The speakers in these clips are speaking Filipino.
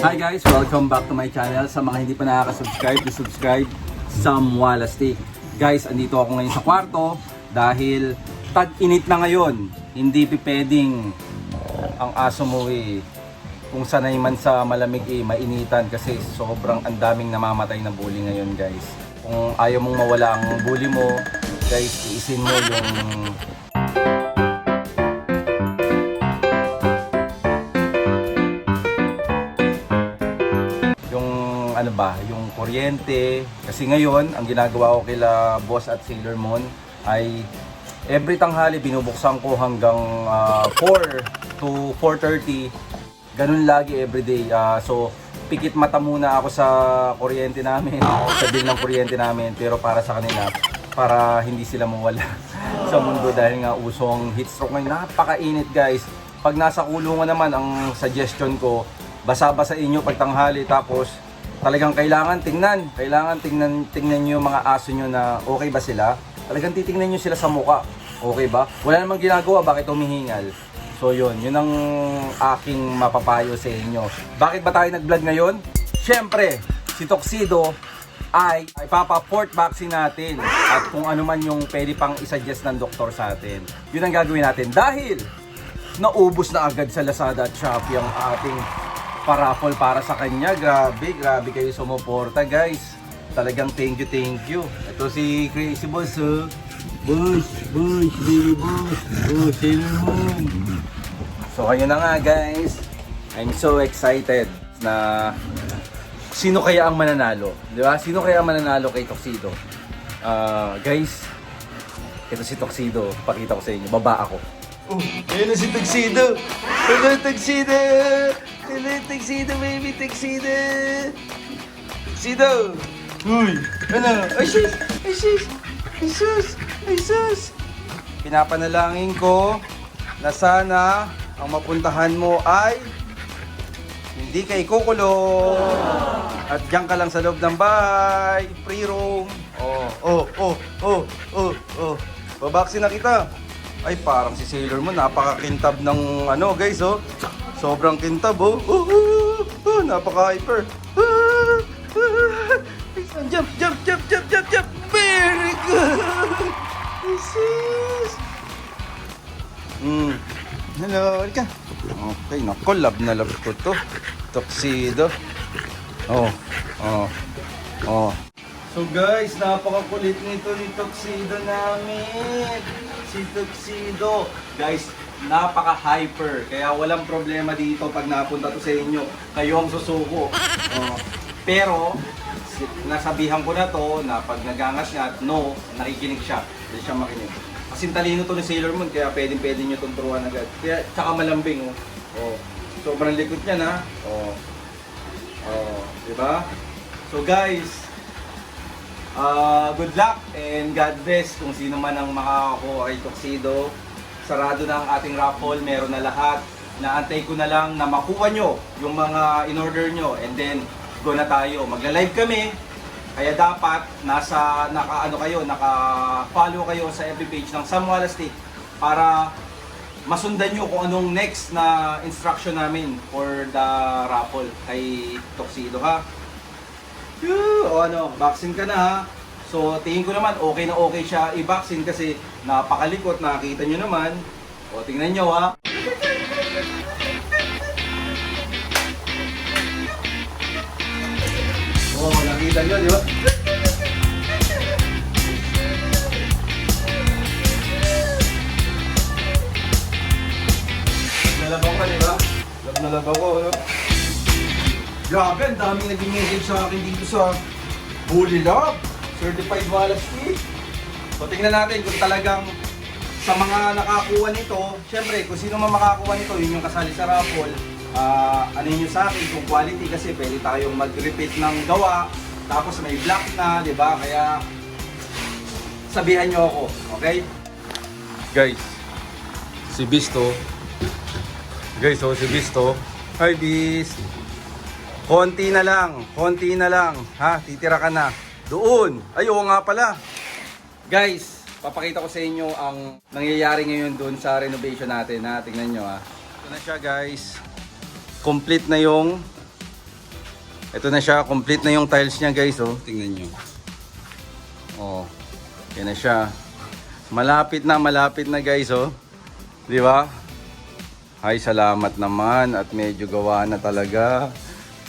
Hi guys! Welcome back to my channel. Sa mga hindi pa nakaka-subscribe, please subscribe Sam Walastik. Guys, andito ako ngayon sa kwarto dahil tag-init na ngayon. Hindi pwedeng ang aso mo kung sanay man sa malamig mainitan kasi sobrang ang daming namamatay na bully ngayon guys. Kung ayaw mong mawala ang bully mo, guys, iisin mo yung kuryente. Kasi ngayon, ang ginagawa ko kila Boss at Sailor Moon ay every tanghali binubuksan ko hanggang 4 to 4:30. Ganun lagi everyday. So, pikit mata muna ako sa kuryente namin, sa bill ng kuryente namin, pero para sa kanila, para hindi sila mawala sa mundo dahil nga usong heat stroke ngayon. Napakainit guys. Pag nasa kulungan naman, ang suggestion ko, basa-basa inyo pag tanghali, tapos talagang kailangan tingnan niyo yung mga aso niyo na okay ba sila. Talagang titingnan niyo sila sa mukha. Okay ba? Wala namang ginagawa, bakit humihingal? So yun ang aking mapapayo sa inyo. Bakit ba tayo nag-vlog ngayon? Siyempre, si Tuxedo ay papa-fourth vaccine natin. At kung ano man yung pwede pang isuggest ng doktor sa atin. Yun ang gagawin natin. Dahil naubos na agad sa Lazada at Shopee ang ating paraffle para sa kanya. Grabe kayo sumuporta guys. Talagang thank you. Ito si Crazy Boss. Boss, Sailor Moon. So kayo na nga guys. I'm so excited na sino kaya ang mananalo. Di ba? Sino kaya ang mananalo kay Tuxedo? Guys, ito si Tuxedo. Pakita ko sa inyo. Baba ako. Ayun na si Tuxedo! Hello, Tuxedo! Hello, Tuxedo, baby, Tuxedo! Tuxedo! Uy! Ano? Ay, sus! Ay, sus! Ay, sus! Ay, sus! Pinapanalangin ko na sana ang mapuntahan mo ay hindi ka ikukulong at diyan ka lang sa loob ng bahay, free roam. Babaksin na kita. Ay, parang si Sailor Moon, napaka-kintab ng guys, Sobrang kintab, napaka-hyper. Jump! Very good! Jesus! Hello, halika. Okay, nako, love na love ko to. Tuxedo. So guys, napakakulit nito ni Tuxedo namin. Si Tuxedo. Guys, napaka-hyper. Kaya walang problema dito pag napunta to sa inyo. Kayo ang susuko. Pero, nasabihan ko na to na pag nagangas-ngat, no, nakikinig siya. Hindi siya makinig. Kasi talino to ni Sailor Moon, kaya pwede nyo itong turuan agad. Kaya, tsaka malambing, sobrang likod niya na. Diba? So guys, good luck and God bless kung sino man ang makakakuha kay Tuxedo. Sarado na ang ating raffle, meron na lahat. Naantay ko na lang na makuha nyo yung mga in-order nyo and then go na tayo. Magla-live kami, kaya dapat naka-follow kayo sa FB page ng Sam Walastik para masundan nyo kung anong next na instruction namin for the raffle kay Tuxedo, ha? Vaccine ka na, ha? So, tingin ko naman, okay na okay siya i-vaccine kasi napakalikot, nakakita nyo naman. Tingnan nyo, ha? Nakita nyo, di ba? Nalabaw ka, di ba? Nalabaw ko, ano? Grabe, ang daming naging message sa akin dito sa Bully Love. Certified Walastik. So tingnan natin kung talagang sa mga nakakuha nito, syempre kung sino man makakuha nito, yun yung kasali sa raffle. Ano nyo sa akin kung quality kasi pwede tayong mag-repeat ng gawa. Tapos may black na, di ba? Kaya sabihan nyo ako, okay? Guys, si Bisto. Guys, si Bisto. Hi Bis. Konti na lang, ha? Titira ka na. Doon. Ay, oo nga pala. Guys, papakita ko sa inyo ang nangyayari ngayon doon sa renovation natin, ha? Tingnan nyo, ha? Ito na siya, guys. Complete na yung Ito na siya, complete na yung tiles niya guys, oh. Tingnan nyo. Oh, yan na siya. Malapit na guys, oh. Di ba? Ay, salamat naman at medyo gawa na talaga.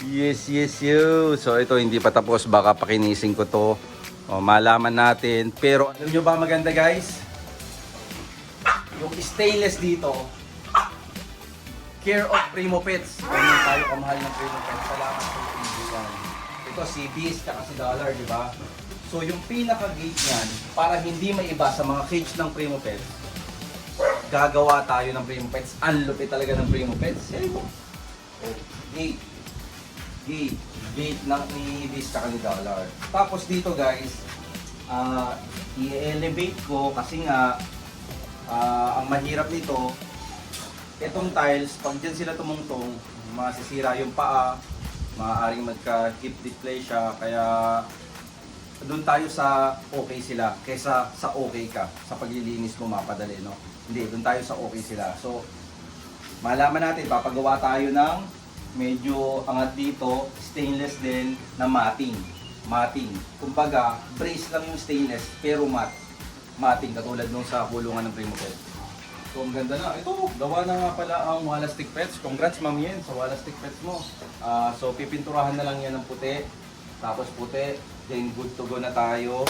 Yes, yes, you. So ito hindi pa tapos, baka pakinisin ko to. Oh, malaman natin. Pero alam nyo ba maganda guys? Yung stainless dito, care of Primo Pets. Ganyan tayo kamahal ng Primo Pets. Salamat sa kaibigan. Ito si Beast at si Dollar, di ba? So yung pinaka-gate niyan, para hindi maiba sa mga cage ng Primo Pets, gagawa tayo ng Primo Pets. Ang lupit talaga ng Primo Pets. Yan mo. Oh, gate. Gate ng ni Beast at ni Dollar. Tapos dito guys, i-elevate ko kasi nga ang mahirap nito, itong tiles, pag dyan sila tumungtong, masisira yung paa, maaaring magka-hip dysplasia, kaya doon tayo sa okay sila, kaysa sa okay ka, sa paglilinis mo mapadali, no? Hindi, doon tayo sa okay sila. So, malaman natin, papagawa tayo ng medyo angat dito, stainless din na matting. Kumbaga, brace lang yung stainless, pero matting, katulad nung sa kulungan ng Primo Pets. So, ang ganda na. Ito, gawa na nga pala ang Walastic Pets. Congrats, Ma'am Yen, sa Walastic Pets mo. So, pipinturahan na lang yan ng puti. Tapos puti, then good to go na tayo.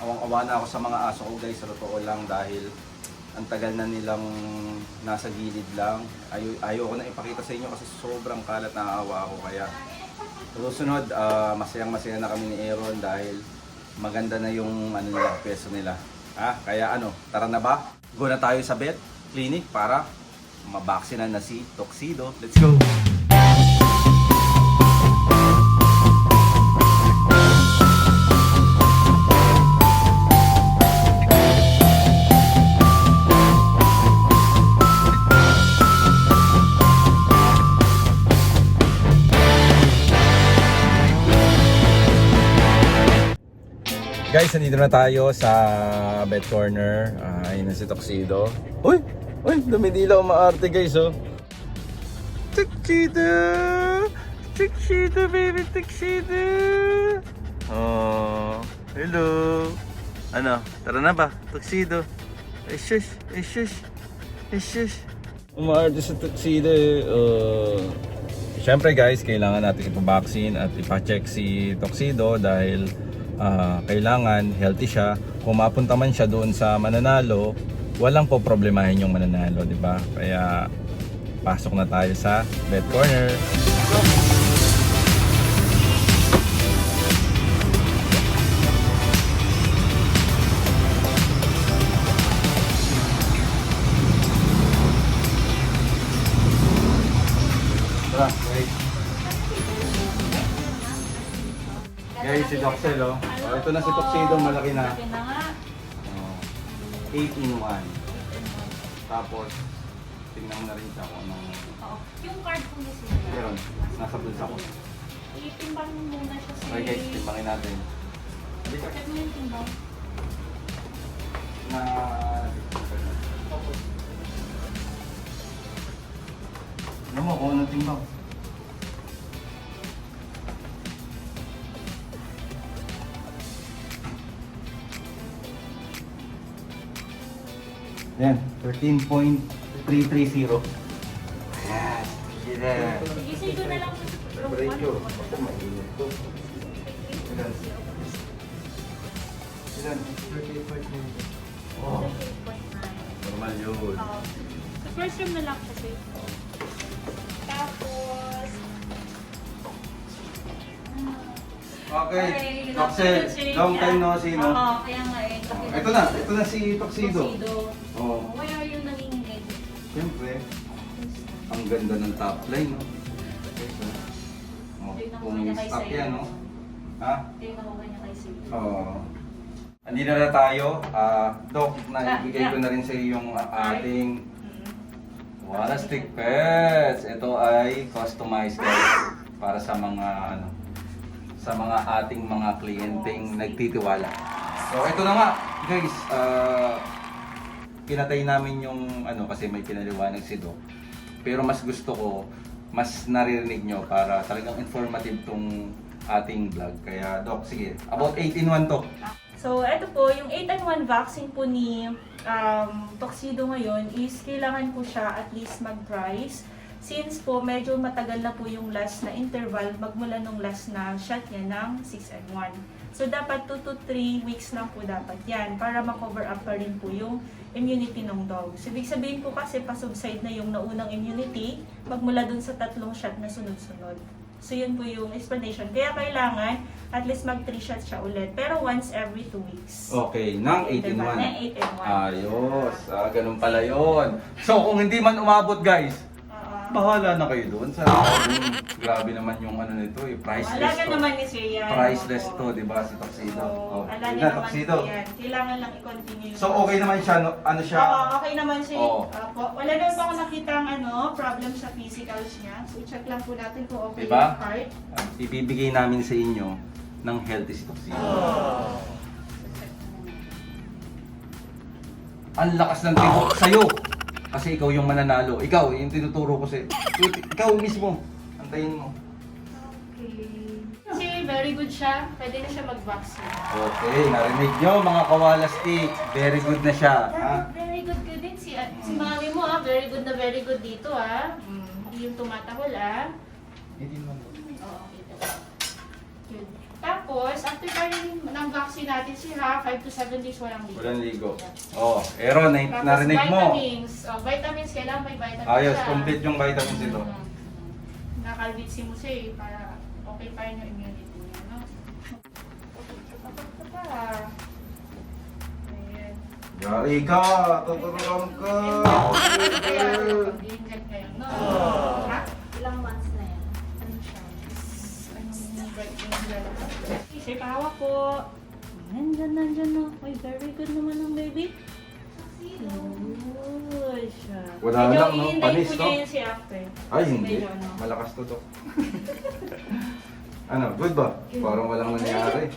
Awang-awa na ako sa mga aso ko guys, sa totoo lang, dahil ang tagal na nilang nasa gilid lang. Ayaw ko na ipakita sa inyo kasi sobrang kalat, naawa ako. Kaya, susunod, masayang-masaya na kami ni Aaron dahil maganda na yung nila, peso nila. Kaya tara na ba? Go na tayo sa vet clinic para mabaksinan na si Tuxedo. Let's go! Guys, nandito na tayo sa vet corner. Ayun na si Tuxedo. Uy! Dumidilaw umaarte guys, oh. Tuxedo! Tuxedo, baby, Tuxedo! Oh, hello! Tara na ba? Tuxedo! Shush! Umaarte sa Tuxedo. Siyempre guys, kailangan natin ipa-vaccine at ipa-check si Tuxedo dahil kailangan healthy siya. Kung mapunta man siya doon sa mananalo, walang po problemahin yung mananalo, di ba? Kaya pasok na tayo sa vet corner. Tara, wait. Guys, si Doxel, oh. Ito na si Tuxedo, malaki na. 8 in 1. Tapos, tingnan mo na rin siya kung anong... Oo. Yung card po niya sila. Meron, nasa bulsa ko. Itimbang muna siya sa... Okay guys, timbangin natin. Check mo yung timbang. Na... Ano mo kung anong timbang? Yan, 13.330. Ayan, sige. Sige, na lang sa Temperature. Ako, mainit to. Ilan? Ilan? 38.9. Oh, normal yun. Sa first room na lang kasi. Tapos... Okay, Doxel, long time no see, no? Oo, kaya nga eh. Ito na si Tuxedo. Oh. Why are you nangingin? Siyempre, ang ganda ng top line, no? Oh, kung stop yan, no? Ha? Tingnan mo kanya kay Silo. Oo. Andito na tayo. Doc, naibigay ko na rin sa iyo yung ating Walastic Pets. Ito ay customized guys para sa mga sa mga ating mga kliyenteng nagtitiwala. So ito na nga guys, pinatay namin yung kasi may pinaliwanag si Doc. Pero mas gusto ko mas naririnig nyo para talagang informative tong ating vlog. Kaya Doc, sige, about 8-in-1 to. So, ito po, yung 8-in-1 vaccine po ni Tuxedo ngayon is kailangan po siya at least mag-twice. Since po medyo matagal na po yung last na interval magmula nung last na shot niya ng 6-in-1. So, dapat 2 to 3 weeks lang po dapat yan para ma-cover up pa rin po yung immunity ng dog. So, ibig sabihin po kasi pa-subside na yung naunang immunity magmula dun sa 3 shot na sunod-sunod. So, yun po yung explanation. Kaya kailangan at least mag 3 shots siya ulit. Pero once every 2 weeks. Okay, ng 8-in-1. Ng 8-in-1. Ayos, ganun pala yun. So, kung hindi man umabot guys, bahala na kayo doon sa grabe naman yung ano nito priceless Alaga to. naman ni Sir yan. Priceless Opo. to, di ba, si Tuxedo? So, alaga yun na, naman Tuxedo. po yan. Kailangan lang i-continue. So, okay naman siya, no? Ano siya? Oo, okay naman siya. Oo. Po. Wala naman po ako nakitang problem sa physicals niya. So, i-check lang po natin kung okay Diba? yung heart. Ibibigay namin sa inyo ng healthy si Tuxedo. Ang lakas ng tibok sa'yo. Kasi ikaw yung mananalo. Ikaw, yung tinuturo ko sa'yo. Ikaw mismo. Antayin mo. Okay. Kasi very good siya. Pwede na siya mag-vaccine. Okay, narinig nyo mga kawala stick. Very good na siya. Ha? Very good ka din. Si mami mo very good dito Hindi yung tumatahol Oo, okay. Good. Tapos, after pa rin ng vaccine natin siya, 5 to 7 days walang ligo. Walang ligo. Oh, Aaron, Tapos narinig mo. vitamins. Vitamins, kailangan may vitamins Ayos, siya. complete yung vitamins ito. Nakalbitsi mo siya para okay pa rin yung immunity niya, no? Ayan. Yari ka, tuturuan ka. Kaya, pag-inject ngayon, no? Ha? Ilang months na yan? Ano siya? Anong vaccine? Sir, pahawa po. Nandyan na. Ay, very good naman ang baby. Good siya. Wala Medyo lang, no? i-inlay Panis, po no? niya yun si after. Ay, Kasi hindi. medyo, Malakas to. Ano, good ba? Parang walang nangyari.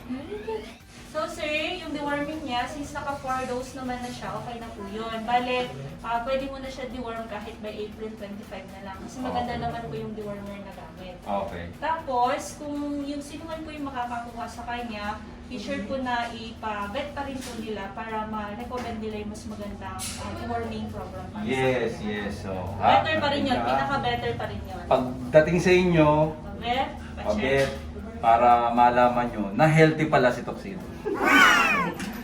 So sir, yung deworming niya, since naka 4 dose naman na siya, okay na po yun. Bale, pwede mo na siya deworm kahit by April 25 na lang. Kasi maganda naman po yung dewormer na gamit. Okay. Tapos, kung yung sino man po yung makakakuha sa kanya, i-sure po na ipa-vet pa rin po nila para ma-recommend nila yung mas magandang deworming program. para sa Yes, kanila. yes. So, Better pa rin yun, pinaka-better pa rin yun. Pagdating sa inyo, Pa-vet, pa-check. pabit, para malaman nyo na healthy pala si Tuxedo.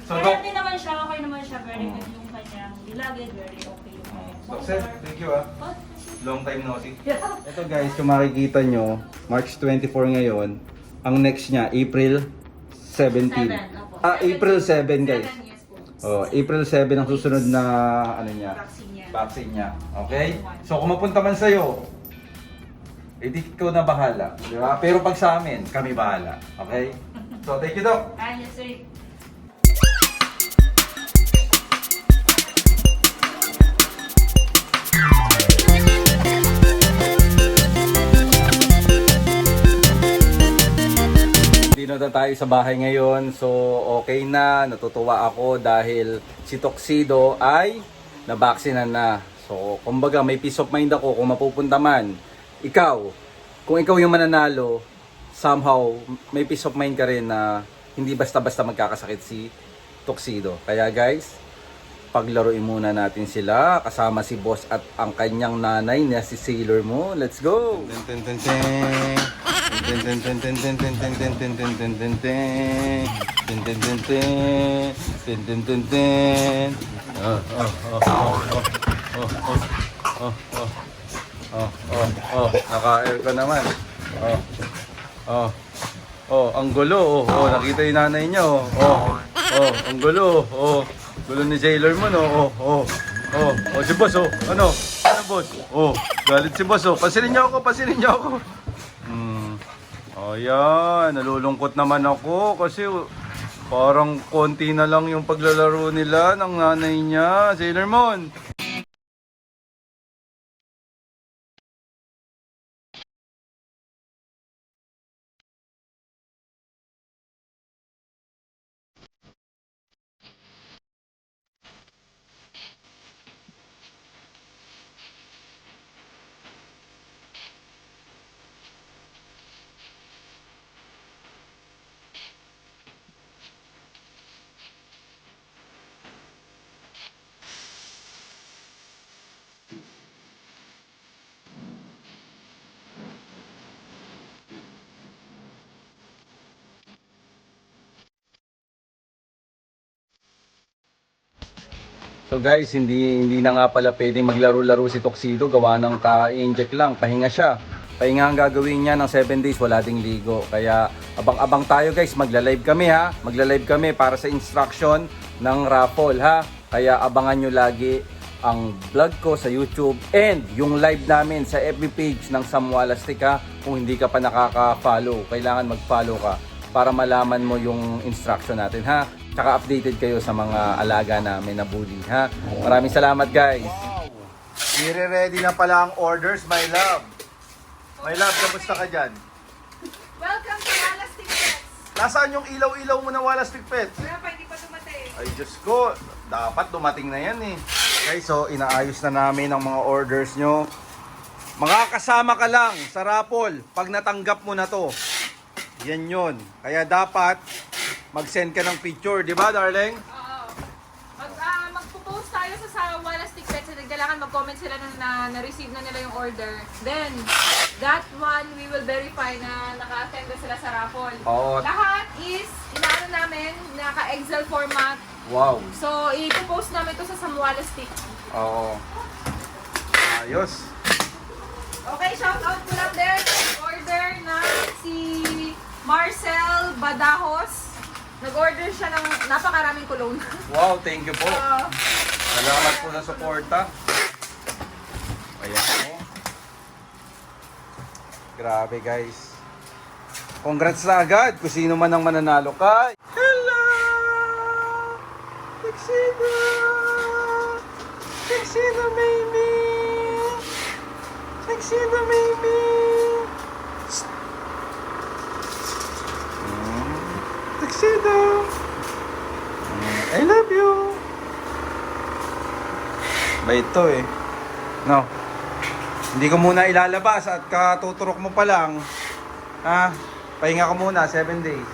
So, Kaya Doc, din naman siya, okay naman siya, very good yung kanyang dilagid, very okay yung kanyang Doc Seth, thank you ah. Oh, Long time no see. Ito guys, kung makikita nyo, March 24 ngayon, ang next niya, April 17. opo. April 7 guys. 7 years po. Oh, April 7 ang susunod na ano niya, Vaccine niya. vaccine niya. Okay? So kung mapunta man sa'yo, edi ikaw na bahala. Di ba? Pero pag sa amin, kami bahala. Okay? So thank you, Doc. Yes, sir. Dito na tayo sa bahay ngayon. So okay na, natutuwa ako dahil si Tuxedo ay nabaksinan na. So kumbaga may peace of mind ako kung mapupunta man. Ikaw, kung ikaw yung mananalo, somehow may peace of mind ka rin na hindi basta-basta magkakasakit si Tuxedo. Kaya guys, paglaruin muna natin sila kasama si boss at ang kanyang nanay na si Sailor Moon. Let's go! Naka-air ka naman. Ang gulo. Nakita yung nanay niya. Ang gulo. Gulo ni Sailor Moon. Si boss. Ano boss? Galit si boss. Pasilin niyo ako. Ayan, nalulungkot naman ako kasi parang konti na lang yung paglalaro nila ng nanay niya. Sailor Moon. So guys, hindi na nga pala pwedeng maglaro-laro si Tuxedo, gawa ng ka-inject lang, pahinga siya. Pahinga ang gagawin niya ng 7 days, wala ding ligo. Kaya abang-abang tayo guys, magla-live kami ha. Magla-live kami para sa instruction ng raffle ha. Kaya abangan nyo lagi ang vlog ko sa YouTube and yung live namin sa FB page ng Sam Walastik ha. Kung hindi ka pa nakaka-follow, kailangan mag-follow ka para malaman mo yung instruction natin ha. Tsaka updated kayo sa mga alaga namin na bully ha. Maraming salamat guys. Nire-ready na pala ang orders, my love. My love, kamusta ka dyan? Welcome to Walastik Pets! Nasaan yung ilaw-ilaw mo na Walastik Pets? Wala pa, hindi pa dumating. Ay, Diyos ko. Dapat dumating na yan eh. Guys, so inaayos na namin ang mga orders nyo. Makakasama ka lang sa raffle pag natanggap mo na to. Yan yun. Kaya dapat mag-send ka ng picture, di ba darling? Oo. Magpo-post tayo sa Walastik Pets. Kailangan mag-comment sila na-receive na nila yung order. Then, that one, we will verify na naka-attend na sila sa raffle. Oo. Lahat is, inaano namin, naka-Excel format. Wow. So, i-post namin ito sa Walastik. Oo. Ayos. Okay, shout out ko lang din. Order na si Marcel Badajos. Nag-order siya ng napakaraming kulong. Wow, thank you po. Salamat po sa suporta. Ayan po. Grabe guys. Congrats na agad kung sino man ang mananalo kay. Hello! Tuxedo! Tuxedo baby! Tuxedo baby! Tuxedo! I love you! Ba ito eh. No. Hindi ko muna ilalabas at katuturok mo pa lang. Ha? Pahinga ko muna, 7 days.